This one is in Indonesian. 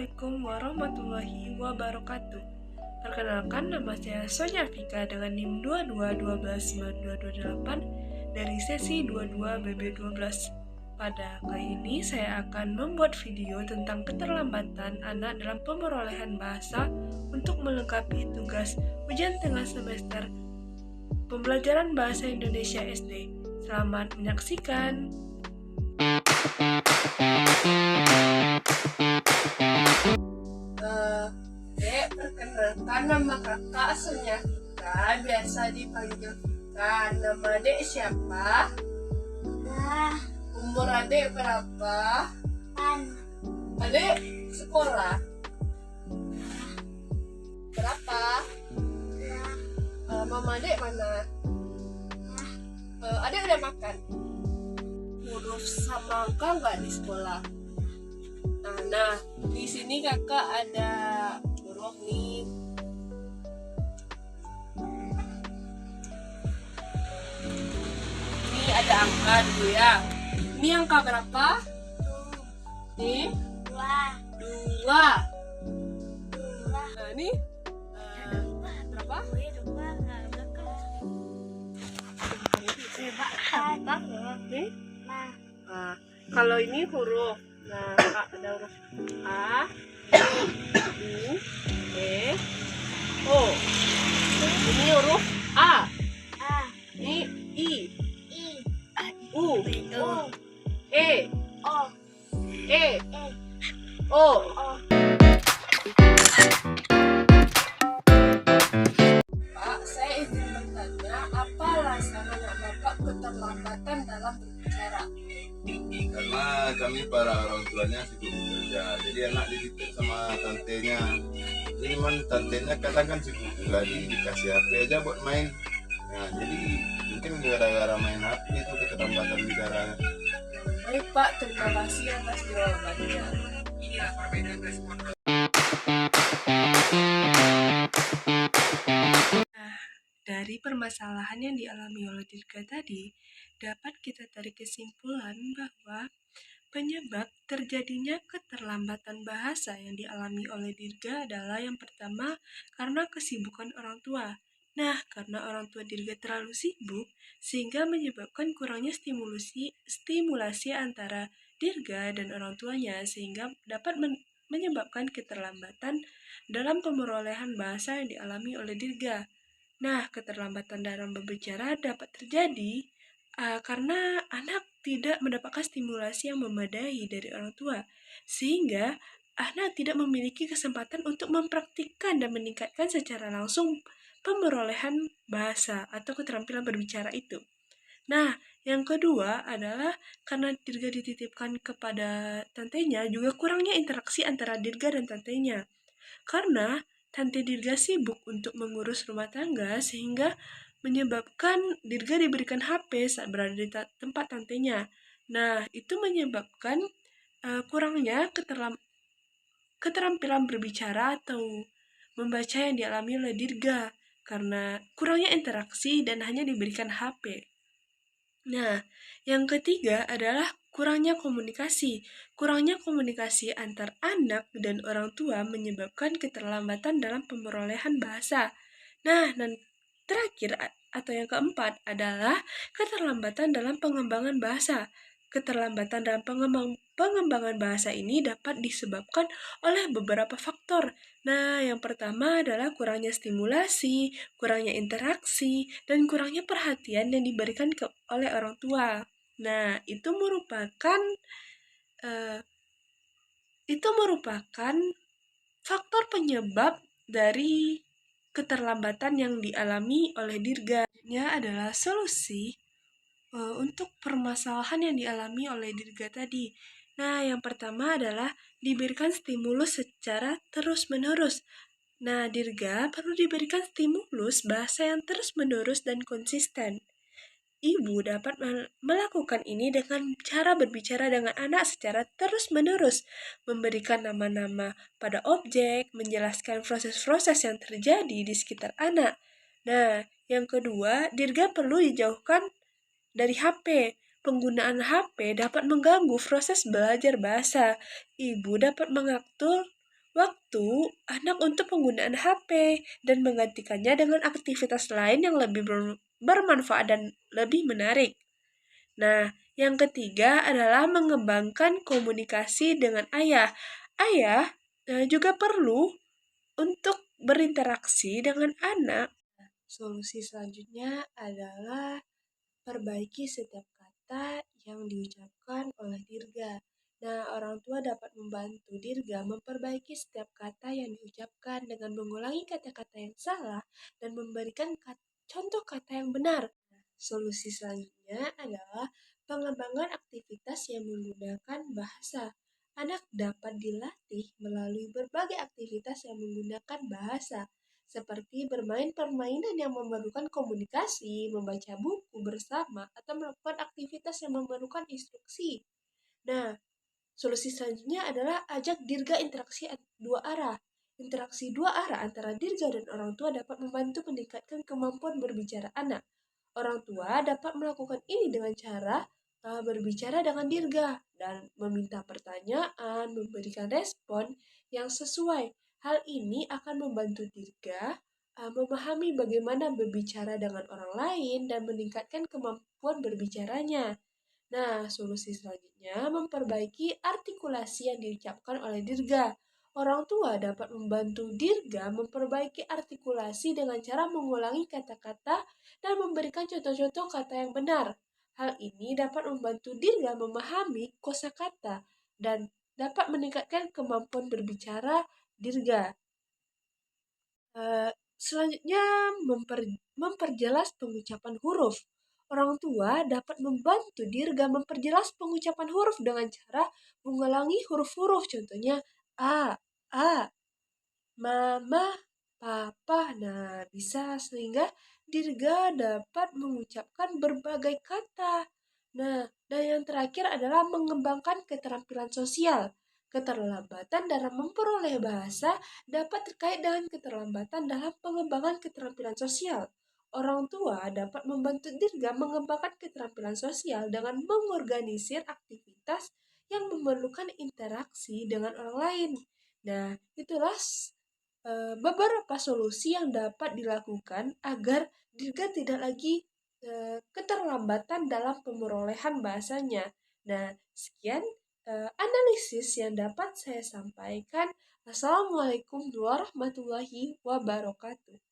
Assalamualaikum warahmatullahi wabarakatuh. Perkenalkan, nama saya Sonya Vika dengan NIM 22129228 dari sesi 22 BB12. Pada kali ini saya akan membuat video tentang keterlambatan anak dalam pemerolehan bahasa untuk melengkapi tugas ujian tengah semester pembelajaran bahasa Indonesia SD. Selamat menyaksikan. Perkenalkan, nama kakak Sonya Vika, biasa dipanggil Vika. Nama adik siapa? Umur adik berapa? Adik sekolah berapa? Mama adik mana? Adik udah makan? Huruf sama angka nggak di sekolah? Nah, di sini kakak ada huruf nih. Ini ada angka dulu ya. Ini angka berapa? Ini 2. Nah, ini berapa? Ini? Nah, kalau ini huruf. Nah, ada huruf A, U, E, O. Ini huruf A. Ini I, U, E, O. Pak, saya izin bertanya, apa alasan anak Bapak keterlambatan dalam berbicara? Karena kami para orang tuanya sibuk bekerja, jadi anak dititip sama tantenya. Jadi tantenya kadang kan sibuk juga, dikasih HP aja buat main. Nah, jadi mungkin gara-gara main HP itu keterlambatan bicaranya. Baik Pak, terima kasih atas jawabannya. Dari permasalahan yang dialami oleh Dirga tadi, dapat kita tarik kesimpulan bahwa penyebab terjadinya keterlambatan bahasa yang dialami oleh Dirga adalah yang pertama, karena kesibukan orang tua. Nah, karena orang tua Dirga terlalu sibuk, sehingga menyebabkan kurangnya stimulasi antara Dirga dan orang tuanya, sehingga dapat menyebabkan keterlambatan dalam pemerolehan bahasa yang dialami oleh Dirga. Nah, keterlambatan dalam berbicara dapat terjadi karena anak tidak mendapatkan stimulasi yang memadai dari orang tua, sehingga anak tidak memiliki kesempatan untuk mempraktikkan dan meningkatkan secara langsung pemerolehan bahasa atau keterampilan berbicara itu. Nah, yang kedua adalah karena Dirga dititipkan kepada tantenya, juga kurangnya interaksi antara Dirga dan tantenya. Karena Tante Dirga sibuk untuk mengurus rumah tangga sehingga menyebabkan Dirga diberikan HP saat berada di tempat tantenya. Nah, itu menyebabkan kurangnya keterampilan berbicara atau membaca yang dialami oleh Dirga karena kurangnya interaksi dan hanya diberikan HP. Nah, yang ketiga adalah kurangnya komunikasi. Kurangnya komunikasi antar anak dan orang tua menyebabkan keterlambatan dalam pemerolehan bahasa. Nah, dan terakhir atau yang keempat adalah keterlambatan dalam pengembangan bahasa. Keterlambatan dalam pengembangan bahasa ini dapat disebabkan oleh beberapa faktor. Nah, yang pertama adalah kurangnya stimulasi, kurangnya interaksi, dan kurangnya perhatian yang diberikan oleh orang tua. Nah, itu merupakan faktor penyebab dari keterlambatan yang dialami oleh Dirga. Ini adalah solusi untuk permasalahan yang dialami oleh Dirga tadi. Nah, yang pertama adalah diberikan stimulus secara terus-menerus. Nah, Dirga perlu diberikan stimulus bahasa yang terus-menerus dan konsisten. Ibu dapat melakukan ini dengan cara berbicara dengan anak secara terus-menerus, memberikan nama-nama pada objek, menjelaskan proses-proses yang terjadi di sekitar anak. Nah, yang kedua, Dirga perlu dijauhkan dari HP. Penggunaan HP dapat mengganggu proses belajar bahasa. Ibu dapat mengatur waktu anak untuk penggunaan HP dan menggantikannya dengan aktivitas lain yang lebih bermanfaat dan lebih menarik. Nah, yang ketiga adalah mengembangkan komunikasi dengan ayah. Ayah juga perlu untuk berinteraksi dengan anak. Solusi selanjutnya adalah perbaiki setiap kata yang diucapkan oleh Dirga. Nah, orang tua dapat membantu Dirga memperbaiki setiap kata yang diucapkan dengan mengulangi kata-kata yang salah dan memberikan contoh kata yang benar. Solusi selanjutnya adalah pengembangan aktivitas yang menggunakan bahasa. Anak dapat dilatih melalui berbagai aktivitas yang menggunakan bahasa, seperti bermain permainan yang memerlukan komunikasi, membaca buku bersama, atau melakukan aktivitas yang memerlukan instruksi. Nah, solusi selanjutnya adalah ajak Dirga interaksi dua arah. Interaksi dua arah antara Dirga dan orang tua dapat membantu meningkatkan kemampuan berbicara anak. Orang tua dapat melakukan ini dengan cara berbicara dengan Dirga dan meminta pertanyaan, memberikan respon yang sesuai. Hal ini akan membantu Dirga memahami bagaimana berbicara dengan orang lain dan meningkatkan kemampuan berbicaranya. Nah, solusi selanjutnya memperbaiki artikulasi yang diucapkan oleh Dirga. Orang tua dapat membantu Dirga memperbaiki artikulasi dengan cara mengulangi kata-kata dan memberikan contoh-contoh kata yang benar. Hal ini dapat membantu Dirga memahami kosakata dan dapat meningkatkan kemampuan berbicara Dirga. Selanjutnya, memperjelas pengucapan huruf. Orang tua dapat membantu Dirga memperjelas pengucapan huruf dengan cara mengulangi huruf-huruf. Contohnya A, mama, papa. Nah, bisa sehingga Dirga dapat mengucapkan berbagai kata. Nah, dan yang terakhir adalah mengembangkan keterampilan sosial. Keterlambatan dalam memperoleh bahasa dapat terkait dengan keterlambatan dalam pengembangan keterampilan sosial. Orang tua dapat membantu Dirga mengembangkan keterampilan sosial dengan mengorganisir aktivitas yang memerlukan interaksi dengan orang lain. Nah, itulah beberapa solusi yang dapat dilakukan agar Dirga tidak lagi keterlambatan dalam pemerolehan bahasanya. Nah, sekian analisis yang dapat saya sampaikan. Assalamualaikum warahmatullahi wabarakatuh.